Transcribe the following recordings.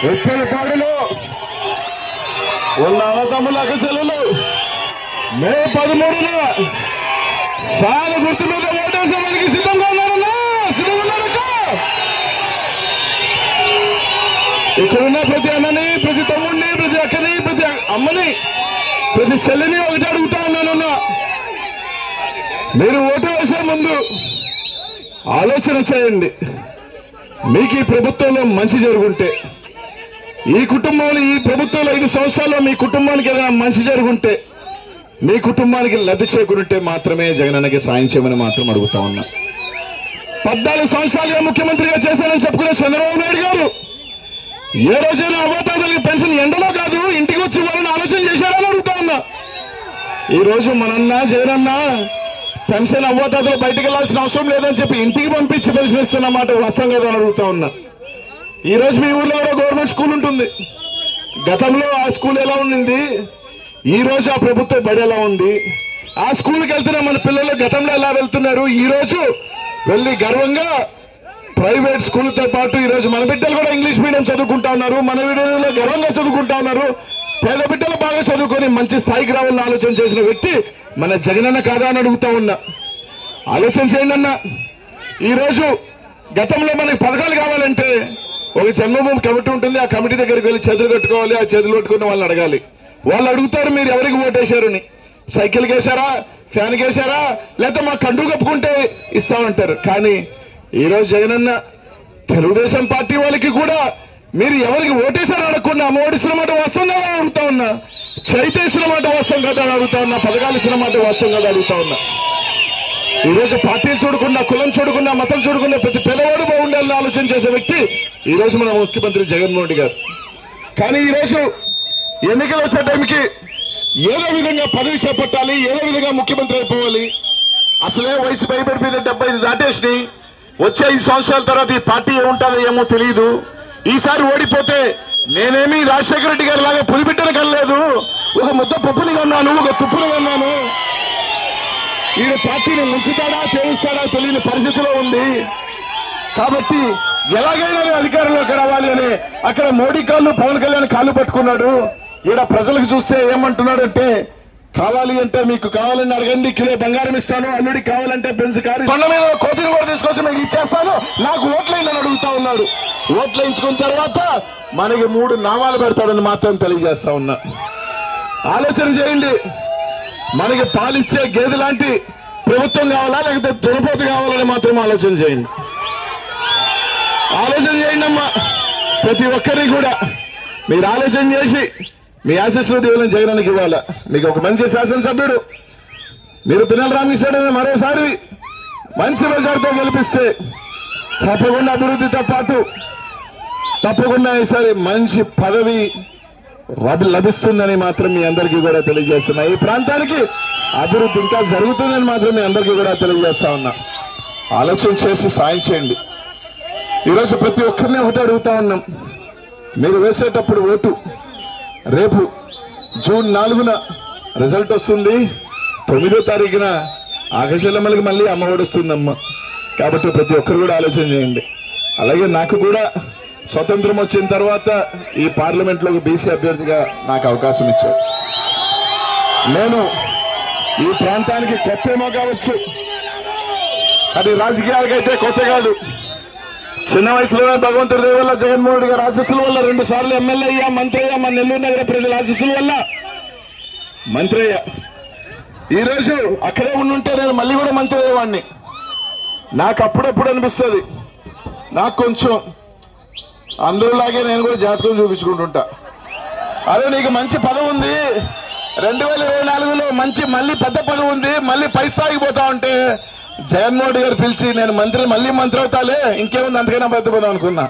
ఉత్తరపాడులో ఉన్న అన్నతమ్ముల అక్కచెల్లెలు మే 13న ఫ్యాన్ గుర్తు మీద ఓటేసేందుకు సిద్ధంగా ఉన్నారన్నా. ఇక్కడున్న ప్రతి అన్నని, ప్రతి తమ్ముడిని, ప్రతి అక్కని, ప్రతి అమ్మని, ప్రతి చెల్లిని ఒకటి అడుగుతా ఉన్నానన్నా, మీరు ఓటు వేసే ముందు ఆలోచన చేయండి. మీకు ఈ ప్రభుత్వంలో మంచి జరుగుంటే, ఈ కుటుంబంలో ఈ ప్రభుత్వంలో 5 సంవత్సరాల్లో మీ కుటుంబానికి ఏదైనా మంచి జరుగుంటే, మీ కుటుంబానికి లబ్ధి చేకూరుంటే మాత్రమే జగనన్నకి సాయం చేయమని మాత్రం అడుగుతా ఉన్నా. 14 సంవత్సరాలుగా ముఖ్యమంత్రిగా చేశానని చెప్పుకునే చంద్రబాబు నాయుడు గారు ఏ రోజైనా అవ్వతాతలకి పెన్షన్ ఎండలో కాదు ఇంటికి వచ్చి వాళ్ళని ఆలోచన చేశారని అడుగుతా ఉన్నా. ఈ రోజు మనన్నా జగనన్నా పెన్షన్ అవ్వతాతలు బయటకు వెళ్లాల్సిన అవసరం లేదని చెప్పి ఇంటికి పంపించి పెన్షన్ ఇస్తున్నమాట వాస్తవం కదా అని అడుగుతా ఉన్నా. ఈ రోజు మీ ఊర్లో కూడా గవర్నమెంట్ స్కూల్ ఉంటుంది. గతంలో ఆ స్కూల్ ఎలా ఉండింది, ఈ రోజు ఆ ప్రభుత్వ బడి ఎలా ఉంది, ఆ స్కూల్కి వెళ్తున్న మన పిల్లలు గతంలో ఎలా వెళ్తున్నారు, ఈ రోజు వెళ్ళి గర్వంగా ప్రైవేట్ స్కూల్తో పాటు ఈ రోజు మన బిడ్డలు కూడా ఇంగ్లీష్ మీడియం చదువుకుంటా ఉన్నారు. మన బిడ్డలు గర్వంగా చదువుకుంటా ఉన్నారు. పేద బిడ్డలు బాగా చదువుకొని మంచి స్థాయికి రావాలని ఆలోచన చేసిన వ్యక్తి మన జగనన్న కాదా అని అడుగుతా ఉన్నా. ఆలోచన చేయండి అన్న. ఈరోజు గతంలో మనకి పథకాలు కావాలంటే ఒక జన్మభూమి కమిటీ ఉంటుంది. ఆ కమిటీ దగ్గరికి వెళ్ళి చేతులు కట్టుకోవాలి. ఆ చేతులు కట్టుకున్న వాళ్ళని అడగాలి. వాళ్ళు అడుగుతారు మీరు ఎవరికి ఓటేశారని. సైకిల్కి వేశారా, ఫ్యాన్కి వేశారా, లేకపోతే మా కండు కప్పుకుంటే ఇస్తామంటారు. కానీ ఈరోజు జగనన్న తెలుగుదేశం పార్టీ వాళ్ళకి కూడా మీరు ఎవరికి ఓటేశారని అడగకుండా ఓడిస్తున్న మాట వాస్తవం కదా అడుగుతా ఉన్నా, చైతేసిన మాట వాస్తవం కదా అని అడుగుతా ఉన్నా, పథకాలు ఇస్తున్న మాట వాస్తవం కదా అడుగుతా ఉన్నా. ఈరోజు పార్టీలు చూడకుండా, కులం చూడకుండా, మతం చూడకుండా ప్రతి పేదవాడు బాగుండాలని ఆలోచన చేసే వ్యక్తి ఈరోజు మన ముఖ్యమంత్రి జగన్మోహన్ రెడ్డి గారు. కానీ ఈరోజు ఎన్నికలు వచ్చే టైంకి ఏదో విధంగా పదవి చేపట్టాలి, ఏదో విధంగా ముఖ్యమంత్రి అయిపోవాలి. అసలే వయసు భయపడి మీద 75 దాటేసి వచ్చే 5 సంవత్సరాల తర్వాత ఈ పార్టీ ఏముంటుందో ఏమో తెలియదు. ఈసారి ఓడిపోతే నేనేమి రాజశేఖర రెడ్డి గారి లాగా పులిబిడ్డను కనలేదు, ఒక ముద్ద పప్పుని కన్నాను, ఒక తుప్పుని కన్నాను. ఈ పార్టీని ముంచుతాడా తేలుస్తాడా తెలియని పరిస్థితిలో ఉంది. కాబట్టి ఎలాగైనా అధికారంలోకి రావాలి అని అక్కడ మోడీ కాళ్ళు, పవన్ కళ్యాణ్ కాళ్ళు పట్టుకున్నాడు. ఈడ ప్రజలకు చూస్తే ఏమంటున్నాడంటే, కావాలి అంటే మీకు కావాలని అడగండి, కిలో బంగారం ఇస్తాను, అల్లుడికి కావాలంటే బెంజ్ కారు కొండ మీద కోతిని కూడా తీసుకొచ్చి మీకు ఇచ్చేస్తాను, నాకు ఓట్లైందని అడుగుతా ఉన్నాడు. ఓట్లు వేయించుకున్న తర్వాత మనకి 3 నామాలు పెడతాడని మాత్రం తెలియజేస్తా ఉన్నా. ఆలోచన చేయండి. మనకి పాలిచ్చే గేదె లాంటి ప్రభుత్వం కావాలా, లేకపోతే దురపోతు కావాలని మాత్రం ఆలోచన చేయండి. ఆలోచన చేయండి అమ్మా. ప్రతి ఒక్కరికి కూడా మీరు ఆలోచన చేసి మీ ఆశీస్సులు దేవులను జగనానికి ఇవ్వాలా. మీకు ఒక మంచి శాసనసభ్యుడు మీరు పిన్నెల రామకృష్ణుడిని మరోసారి మంచి మెజార్టీతో గెలిపిస్తే తప్పకుండా అభివృద్ధితో పాటు తప్పకుండా ఈసారి మంచి పదవి లభిస్తుందని మాత్రం మీ అందరికీ కూడా తెలియజేస్తున్నా. ఈ ప్రాంతానికి అభివృద్ధి ఇంకా జరుగుతుందని మాత్రం మీ అందరికీ కూడా తెలియజేస్తా ఉన్నా. ఆలోచన చేసి సాయం చేయండి. ఈరోజు ప్రతి ఒక్కరిని ఒకటి అడుగుతా ఉన్నాం. మీరు వేసేటప్పుడు ఓటు రేపు జూన్ 4న రిజల్ట్ వస్తుంది. 9వ తారీఖున ఆగస్టులమ్మలకి మళ్ళీ అమ్మఒడి వస్తుందమ్మ. కాబట్టి ప్రతి ఒక్కరు కూడా ఆలోచన చేయండి. అలాగే నాకు కూడా స్వతంత్రం వచ్చిన తర్వాత ఈ పార్లమెంట్లోకి బీసీ అభ్యర్థిగా నాకు అవకాశం ఇచ్చారు. నేను ఈ ప్రాంతానికి కొత్తేమో కావచ్చు, అది రాజకీయాలకైతే కొత్త కాదు. చిన్న వయసులోనే భగవంతుడి దయ వల్ల, జగన్మోహన్ రెడ్డి గారి ఆశీస్సుల వల్ల 2 సార్లు ఎమ్మెల్యే అయ్యా, మంత్రి అయ్యా, మన నెల్లూరు నగర ప్రజల ఆశీస్సుల వల్ల మంత్రి అయ్యా. ఈరోజు అక్కడే ఉండుంటే నేను మళ్ళీ కూడా మంత్రి అయ్యేవాడిని. నాకు అప్పుడప్పుడు అనిపిస్తుంది, నాకు కొంచెం అందరిలాగే నేను కూడా జాతకం చూపించుకుంటుంటా. అదే నీకు మంచి పదవి ఉంది, 2024లో మంచి మళ్ళీ పెద్ద పదవి ఉంది, మళ్ళీ పై స్థాయికి పోతా ఉంటే జగన్మోహన్ రెడ్డి గారు పిలిచి నేను మళ్ళీ మంత్రి అవుతాలే, ఇంకేముంది అంతకైనా పెద్ద పదవి అనుకున్నా.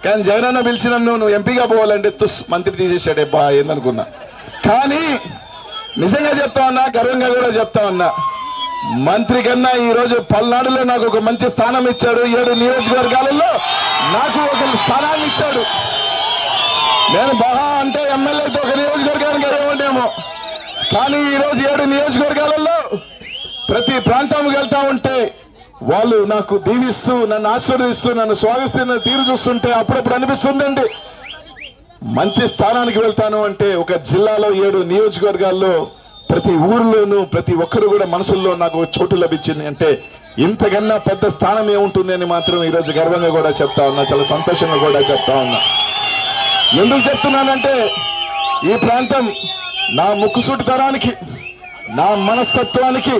కానీ జగనన్న పిలిచి నువ్వు ఎంపీగా పోవాలంటే మంత్రి తీసేసాడే బా ఏందనుకున్నా. కానీ నిజంగా చెప్తా ఉన్నా, గర్వంగా కూడా చెప్తా ఉన్నా, మంత్రి కన్నా ఈరోజు పల్నాడులో నాకు ఒక మంచి స్థానం ఇచ్చాడు. 7 నియోజకవర్గాలలో నాకు ఒక స్థానాన్ని ఇచ్చాడు. నేను బాగా అంటే ఎమ్మెల్యేతో ఒక నియోజకవర్గానికి ఏమంటేమో, కానీ ఈరోజు 7 నియోజకవర్గాలలో ప్రతి ప్రాంతానికి వెళ్తా ఉంటే వాళ్ళు నాకు దీవిస్తూ, నన్ను ఆశీర్వదిస్తూ, నన్ను స్వాగతిస్తున్న తీరు చూస్తుంటే అప్పుడప్పుడు అనిపిస్తుందండి, మంచి స్థానానికి వెళ్తాను అంటే ఒక జిల్లాలో 7 నియోజకవర్గాల్లో ప్రతి ఊర్లోనూ ప్రతి ఒక్కరు కూడా మనసుల్లో నాకు చోటు లభించింది అంటే ఇంతకన్నా పెద్ద స్థానం ఏముంటుంది అని మాత్రం ఈరోజు గర్వంగా కూడా చెప్తా ఉన్నా, చాలా సంతోషంగా కూడా చెప్తా ఉన్నా. ఎందుకు చెప్తున్నానంటే ఈ ప్రాంతం నా ముక్కుసూటితనానికి నా మనస్తత్వానికి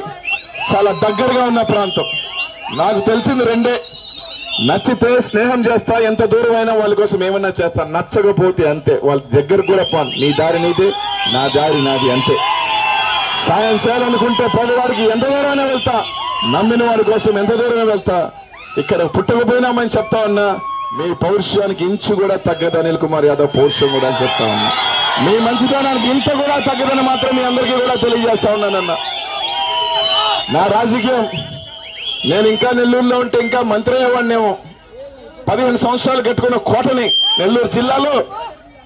చాలా దగ్గరగా ఉన్న ప్రాంతం. నాకు తెలిసింది రెండే, నచ్చితే స్నేహం చేస్తా, ఎంత దూరమైనా వాళ్ళ కోసం ఏమన్నా చేస్తా, నచ్చకపోతే అంతే, వాళ్ళ దగ్గర కూడా పోను. నీ దారి నీది, నా దారి నాది, అంతే. సాయం చేయాలనుకుంటే పేదవాడికి ఎంత దూరమైనా వెళ్తా, నమ్మిన వాడి కోసం ఎంత దూరమైనా వెళ్తా. ఇక్కడ పుట్టకపోయినామని చెప్తా ఉన్నా, మీ పౌరుషానికి ఇంచు కూడా తగ్గదు అనిల్ కుమార్ యాదవ్ పౌరుషం కూడా అని చెప్తా ఉన్నా. మీ మంచితనానికి ఇంత కూడా తగ్గదని మాత్రం మీ అందరికీ కూడా తెలియజేస్తా ఉన్నానన్న. నా రాజకీయం, నేను ఇంకా నెల్లూరులో ఉంటే ఇంకా మంత్రి అయ్యేవాడినేమో. 15 సంవత్సరాలు కట్టుకున్న కోటని నెల్లూరు జిల్లాలో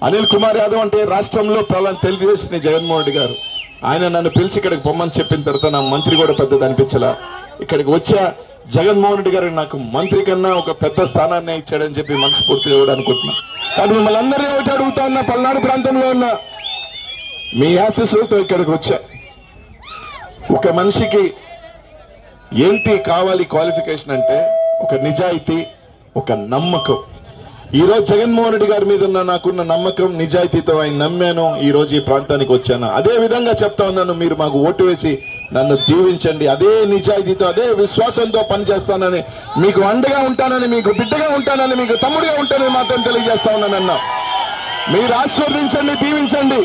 అనిల్ కుమార్ యాదవ్ అంటే రాష్ట్రంలో తెలియజేసింది జగన్మోహన్ రెడ్డి గారు. ఆయన నన్ను పిలిచి ఇక్కడికి పొమ్మని చెప్పిన తర్వాత నా మంత్రి కూడా పెద్దది అనిపించలా. ఇక్కడికి వచ్చా, జగన్మోహన్ రెడ్డి గారు నాకు మంత్రి కన్నా ఒక పెద్ద స్థానాన్ని ఇచ్చాడని చెప్పి మనస్ఫూర్తిగా కూడా అనుకుంటున్నా. కానీ మిమ్మల్ని అందరినీ ఒకటి అడుగుతా ఉన్నా, పల్నాడు ప్రాంతంలో ఉన్న మీ ఆశీస్సులతో ఇక్కడికి వచ్చా. ఒక మనిషికి ఏంటి కావాలి క్వాలిఫికేషన్ అంటే ఒక నిజాయితీ, ఒక నమ్మకం. ఈరోజు జగన్మోహన్ రెడ్డి గారి మీద ఉన్న నాకున్న నమ్మకం, నిజాయితీతో ఆయన నమ్మాను, ఈ రోజు ఈ ప్రాంతానికి వచ్చాను. అదే విధంగా చెప్తా ఉన్నాను, మీరు మాకు ఓటు వేసి నన్ను దీవించండి. అదే నిజాయితీతో, అదే విశ్వాసంతో పనిచేస్తానని, మీకు అండగా ఉంటానని, మీకు బిడ్డగా ఉంటానని, మీకు తమ్ముడిగా ఉంటానని మాత్రం తెలియజేస్తా ఉన్నానన్న. మీరు ఆశీర్వదించండి, దీవించండి.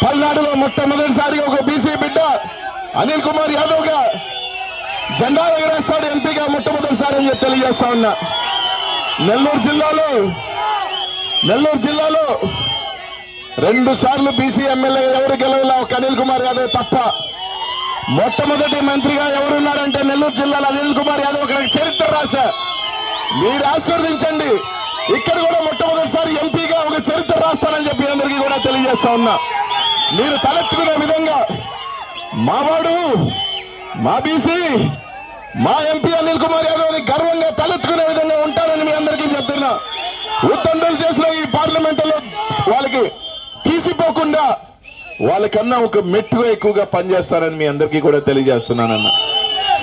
పల్నాడులో మొట్టమొదటిసారిగా ఒక బీసీ బిడ్డ అనిల్ కుమార్ యాదవ్ గా జెండా ఎగరేస్తాడు ఎంపీగా మొట్టమొదటిసారి అని చెప్పి తెలియజేస్తా ఉన్నా. నెల్లూరు జిల్లాలో 2 సార్లు బీసీ ఎమ్మెల్యే ఎవరు గెలవలా, ఒక అనిల్ కుమార్ యాదవ్ తప్ప. మొట్టమొదటి మంత్రిగా ఎవరున్నారంటే నెల్లూరు జిల్లాలో అనిల్ కుమార్ యాదవ్ అక్కడ చరిత్ర రాశా. మీరు ఆశీర్వదించండి. ఇక్కడ కూడా మొట్టమొదటిసారి ఎంపీగా ఒక చరిత్ర రాస్తానని చెప్పి అందరికీ కూడా తెలియజేస్తా ఉన్నా. మీరు తలెత్తుకునే విధంగా మావాడు, మా బీసీ, మా ఎంపీ అనిల్ కుమార్ యాదవ్ గర్వంగా తలెత్తుకునే విధంగా ఉంటారని మీ అందరికీ చెప్తున్నా. ఉద్దండలు చేసిన ఈ పార్లమెంటులో వాళ్ళకి తీసిపోకుండా వాళ్ళకన్నా ఒక మెట్టుగా ఎక్కువగా పనిచేస్తారని మీ అందరికీ కూడా తెలియజేస్తున్నానన్న.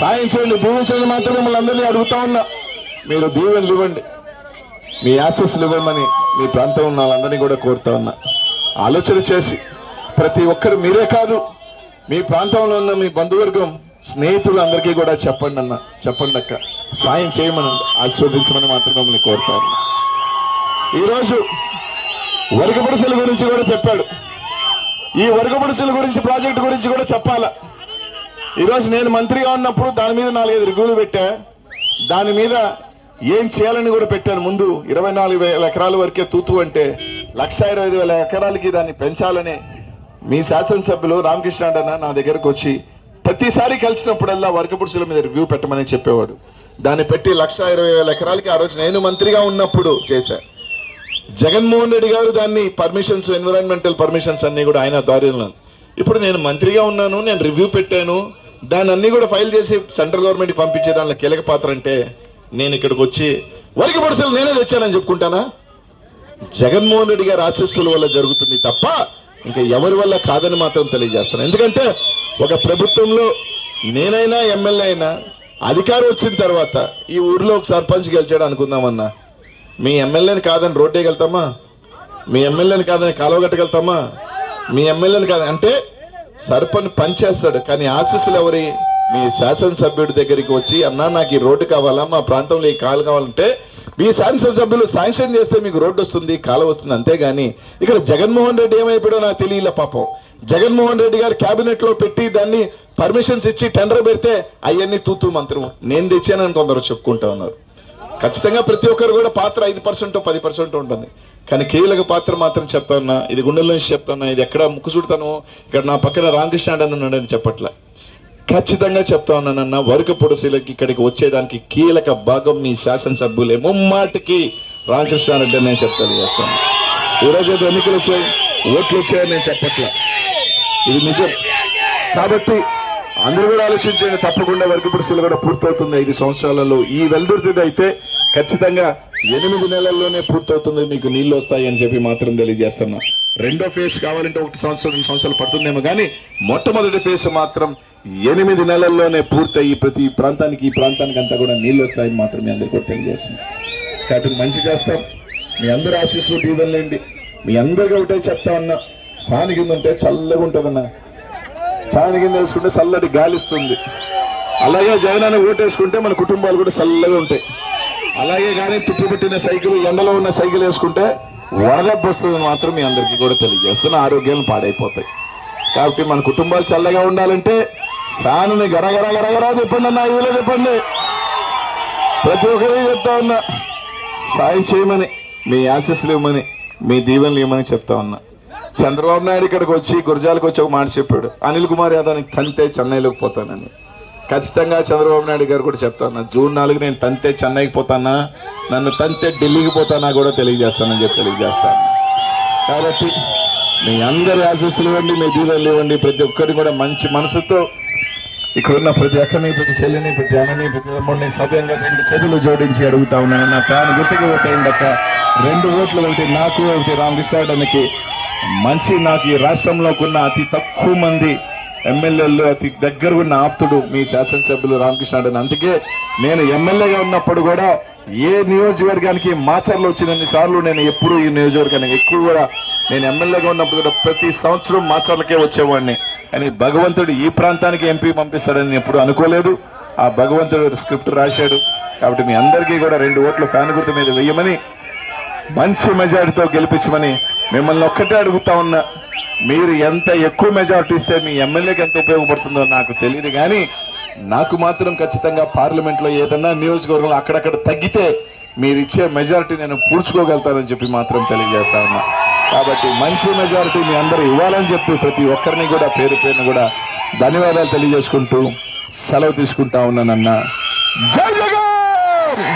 సాయం చేయండి, దీవించండి మాత్రం మిమ్మల్ని అందరినీ అడుగుతా ఉన్నా. మీరు దీవెనలు ఇవ్వండి, మీ ఆశీస్సులు ఇవ్వమని మీ ప్రాంతం ఉన్న వాళ్ళందరినీ కూడా కోరుతా ఉన్నా. ఆలోచన చేసి ప్రతి ఒక్కరు, మీరే కాదు మీ ప్రాంతంలో ఉన్న మీ బంధువర్గం, స్నేహితులు అందరికీ కూడా చెప్పండి అన్న, చెప్పండి అక్క, సాయం చేయమని, ఆశీర్వదించమని మాత్రం మిమ్మల్ని కోరుతా ఉన్నా. ఈరోజు వర్గపొడిసెల గురించి కూడా చెప్పాడు. ఈ వర్గపొడిసెల గురించి, ప్రాజెక్టు గురించి కూడా చెప్పాలా. ఈరోజు నేను మంత్రిగా ఉన్నప్పుడు దాని మీద 4-5 రివ్యూలు పెట్టా. దాని మీద ఏం చేయాలని కూడా పెట్టాను. ముందు 24,000 ఎకరాల వరకే తూతు అంటే 1,25,000 ఎకరాలకి దాన్ని పెంచాలని మీ శాసనసభ్యులు రామకృష్ణ అన్న నా దగ్గరకు వచ్చి ప్రతిసారి కలిసినప్పుడల్లా వర్గపురుషుల మీద రివ్యూ పెట్టమని చెప్పేవాడు. దాన్ని పెట్టి 1,20,000 ఎకరాలకి ఆ రోజు నేను మంత్రిగా ఉన్నప్పుడు చేశా. జగన్మోహన్ రెడ్డి గారు దాన్ని పర్మిషన్స్, ఎన్విరాన్మెంటల్ పర్మిషన్స్ అన్ని కూడా ఆయన ఆధ్వర్యంలో. ఇప్పుడు నేను మంత్రిగా ఉన్నాను, నేను రివ్యూ పెట్టాను, దాన్ని అన్ని కూడా ఫైల్ చేసి సెంట్రల్ గవర్నమెంట్కి పంపించే దానిలో కీలక పాత్ర అంటే నేను ఇక్కడికి వచ్చి వర్గపురుషులు నేనే తెచ్చానని చెప్పుకుంటానా? జగన్మోహన్ రెడ్డి గారి ఆశీస్సుల వల్ల జరుగుతుంది తప్ప ఇంకా ఎవరి వల్ల కాదని మాత్రం తెలియజేస్తాను. ఎందుకంటే ఒక ప్రభుత్వంలో నేనైనా ఎమ్మెల్యే అయినా అధికారం వచ్చిన తర్వాత ఈ ఊర్లో ఒక సర్పంచ్ గెలిచాడు అనుకుందామన్నా, మీ ఎమ్మెల్యేని కాదని రోడ్డేగలుగుతామా? మీ ఎమ్మెల్యేని కాదని కాలువగట్టగలుగుతామా? మీ ఎమ్మెల్యేని కాదని అంటే సర్పంచ్ పనిచేస్తాడు, కానీ ఆశీస్సులు ఎవరి? మీ శాసనసభ్యుడి దగ్గరికి వచ్చి, అన్నా నాకు ఈ రోడ్డు కావాలా, మా ప్రాంతంలో ఈ కాలు కావాలంటే మీ శాసనసభ్యులు శాంక్షన్ చేస్తే మీకు రోడ్డు వస్తుంది, కాలువ వస్తుంది. అంతేగాని ఇక్కడ జగన్మోహన్ రెడ్డి ఏమైపోయాడో నాకు తెలియలే పాపం. జగన్మోహన్ రెడ్డి గారు క్యాబినెట్ లో పెట్టి దాన్ని పర్మిషన్స్ ఇచ్చి టెండర్ పెడితే అవన్నీ తూతూ మంత్రం నేను తెచ్చానని కొందరు చెప్పుకుంటా ఉన్నారు. ఖచ్చితంగా ప్రతి ఒక్కరు కూడా పాత్ర 5% 10% ఉంటుంది, కానీ కీలక పాత్ర మాత్రం చెప్తా ఉన్నా. ఇది గుండెల్లో నుంచి చెప్తా ఉన్నా. ఇది ఎక్కడ ముక్కు చూడతాను, ఇక్కడ నా పక్కన రామకృష్ణ అన్నాడని చెప్పట్లా, ఖచ్చితంగా చెప్తా ఉన్నానన్న. వర్గపొడిసెలకి ఇక్కడికి వచ్చేదానికి కీలక భాగం మీ శాసనసభ్యులే. ముమ్మాటికి రామకృష్ణారెడ్డి నేను చెప్తాను చేస్తాను. ఈరోజు ఏదో ఎన్నికలు వచ్చాయి, ఓట్లు వచ్చాయని నేను చెప్పట్లా, ఇది నిజం. కాబట్టి అందరూ కూడా ఆలోచించండి. తప్పకుండా వర్గపొడిసెలు కూడా పూర్తవుతుంది 5 సంవత్సరాలలో. ఈ వెల్దుర్తిది అయితే ఖచ్చితంగా 8 నెలల్లోనే పూర్తవుతుంది, మీకు నీళ్లు వస్తాయి అని చెప్పి మాత్రం తెలియజేస్తున్నా. రెండో ఫేజ్ కావాలంటే 1 సంవత్సరం 2 సంవత్సరాలు పడుతుందేమో, కానీ మొట్టమొదటి ఫేజ్ మాత్రం 8 నెలల్లోనే పూర్తయి ప్రతి ప్రాంతానికి ఈ ప్రాంతానికి అంతా కూడా నీళ్లు వస్తాయని మాత్రం మీ అందరికీ కూడా తెలియజేస్తున్నాం. కాబట్టి మంచి చేస్తాం. మీ అందరు ఆశీస్సులు దీవెనలేండి. మీ అందరికీ ఒకటే చెప్తా ఉన్నా, ఫ్యాన్ కింద ఉంటే చల్లగా ఉంటుందన్నా. ఫ్యాన్ కింద వేసుకుంటే చల్లటి గాలిస్తుంది. అలాగే జగనన్న ఓటేసుకుంటే మన కుటుంబాలు కూడా చల్లగా ఉంటాయి. అలాగే కానీ తుప్పుపట్టిన సైకిల్, ఎండలో ఉన్న సైకిల్ వేసుకుంటే వడదెబ్బ వస్తుందని మాత్రం మీ అందరికీ కూడా తెలియజేస్తున్న, ఆరోగ్యాలు పాడైపోతాయి. కాబట్టి మన కుటుంబాలు చల్లగా ఉండాలంటే ఫ్యాన్ని గరగర గరగరా చెప్పండి అన్న, ఇదిలో చెప్పండి. ప్రతి ఒక్కరికి చెప్తా ఉన్నా, సాయం చేయమని, మీ ఆశీస్సులు ఇవ్వమని, మీ దీవెనలు ఇవ్వమని చెప్తా ఉన్నా. చంద్రబాబు నాయుడు ఇక్కడికి వచ్చి గురజాలకు వచ్చి ఒక మాట చెప్పాడు, అనిల్ కుమార్ యాదవ్ని తంతే చెన్నైలోకి పోతానని. ఖచ్చితంగా చంద్రబాబు నాయుడు గారు కూడా చెప్తా ఉన్నా, జూన్ 4 నేను తంతే చెన్నైకి పోతానా, నన్ను తంతే ఢిల్లీకి పోతానా కూడా తెలియజేస్తానని చెప్పి తెలియజేస్తాను. కాబట్టి మీ అందరి ఆశీస్సులు ఇవ్వండి, మీ దీవెనలు ఇవ్వండి. ప్రతి ఒక్కరిని కూడా మంచి మనసుతో ఇక్కడున్న ప్రతి అక్కని, ప్రతి చెల్లిని, ప్రతి అన్నని, ప్రతి తమ్ముడిని సవ్యంగా 2 చేతులు జోడించి అడుగుతా ఉన్నాను. నా ఫ్యాన్ గుర్తుకు ఓటేయండి అక్క. 2 ఓట్లు, ఒకటి నాకు, ఒకటి రామకృష్ణానికి. మంచి, నాకు ఈ రాష్ట్రంలోకి ఉన్న అతి తక్కువ మంది ఎమ్మెల్యేలు అతి దగ్గర ఉన్న ఆప్తుడు మీ శాసనసభ్యులు రామకృష్ణ. అందుకే నేను ఎమ్మెల్యేగా ఉన్నప్పుడు కూడా ఏ నియోజకవర్గానికి మాచర్లు వచ్చినన్ని సార్లు నేను ఎప్పుడు ఈ నియోజకవర్గానికి ఎక్కువ కూడా నేను ఎమ్మెల్యేగా ఉన్నప్పుడు కూడా ప్రతి సంవత్సరం మాచర్లకే వచ్చేవాడిని. అని భగవంతుడు ఈ ప్రాంతానికి ఎంపీ పంపిస్తాడని ఎప్పుడు అనుకోలేదు. ఆ భగవంతుడు స్క్రిప్ట్ రాశాడు. కాబట్టి మీ అందరికీ కూడా 2 ఓట్లు ఫ్యాన్ గుర్తు మీద వేయమని, మంచి మెజారిటీతో గెలిపించమని మిమ్మల్ని ఒక్కటే అడుగుతా ఉన్నా. మీరు ఎంత ఎక్కువ మెజారిటీ ఇస్తే మీ ఎమ్మెల్యేకి ఎంత ఉపయోగపడుతుందో నాకు తెలియదు, కానీ నాకు మాత్రం ఖచ్చితంగా పార్లమెంట్లో ఏదన్నా నియోజకవర్గంలో అక్కడక్కడ తగ్గితే మీరు ఇచ్చే మెజారిటీ నేను పూడ్చుకోగలుగుతానని చెప్పి మాత్రం తెలియజేస్తా ఉన్నా. కాబట్టి మంచి మెజారిటీ మీ అందరూ ఇవ్వాలని చెప్పి ప్రతి ఒక్కరిని కూడా పేరు పేరును కూడా ధన్యవాదాలు తెలియజేసుకుంటూ సెలవు తీసుకుంటా ఉన్నానన్నా. జై జగన్.